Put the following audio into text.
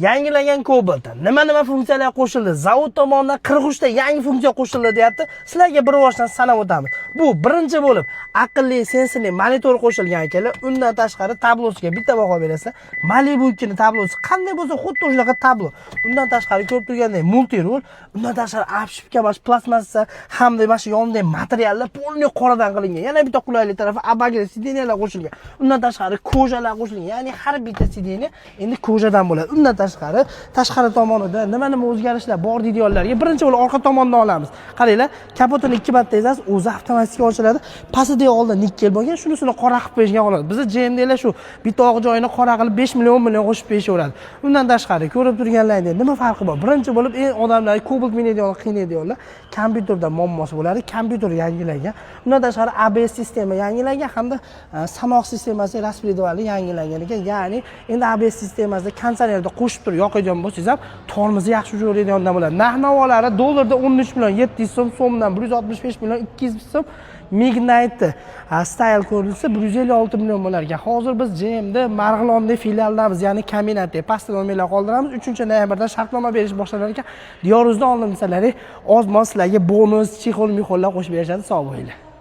Yangilangan Cobalt nima funksiyalar qo'shildi? Zavod tomonidan 43 ta yangi funksiya qo'shildi deyapti. Sizlarga bir boshdan sanab o'tamiz. Bu birinchi bo'lib aqlli sensorli monitor qo'shilgan ekanlar. Undan tashqari tablosiga bitta baho berasizlar. Malibu 2 ning tablosi qanday bo'lsa, xuddi o'shaqa tablo. Undan tashqari ko'rib turgandek multi-rol, undan tashqari apshipka bosh plastmassa hamda mana shu yonidagi materiallar polni qoradan qilingan. Yana bitta qulaylik tarafi abagli sideniyalar qo'shilgan. Undan tashqari kojalar qo'shilgan. Ya'ni har bitta sideniya endi kojadan bo'ladi. Undan tashqari tomonida nima o'zgarishlar bor deydiganlarga birinchi bo'lib orqa tomondan olamiz. Qaranglar, kapotini 2 marta ezasiz, o'zi avtomatik ochiladi. Pastida oldin nikkel bo'lgan, shunisini qora qilib qo'yishgan xolos. Bizning JMDlar shu bitta oq joyini qora qilib 5 million qo'shib berishaveradi. Undan tashqari ko'rib turganlaringdek nima farqi bor? Birinchi bo'lib eng odamlar Cobalt minadiganlar qiynaydiganlar, kompyuterda muammosi bo'ladi. Kompyuter yangilangan. Undan tashqari ABS sistema yangilangan hamda sanoq sistemasi raspredovali yangilangan ekan. Ya'ni endi ABS sistemasida kondisionerda qo'shib turib yoqadigan bo'lsangiz ham tormozni yaxshi jo'raydigandan bo'ladi. Narx-navolari dollarda 13 million 700 so'm, so'mdan 165 million 200 so'm. Midnight Style ko'rinsa 156 million bo'lar ekan. Hozir biz JMda Marg'ilonda filialdamiz, ya'ni kombinatda pastda nomerlar qoldiramiz. 3-noyabrdan shartnoma berish boshlanar ekan. Diyoringizdan oldin sizlarga ozmon sizlarga bonus, chexol, mixollar qo'shib berishadi. Sog' bo'linglar.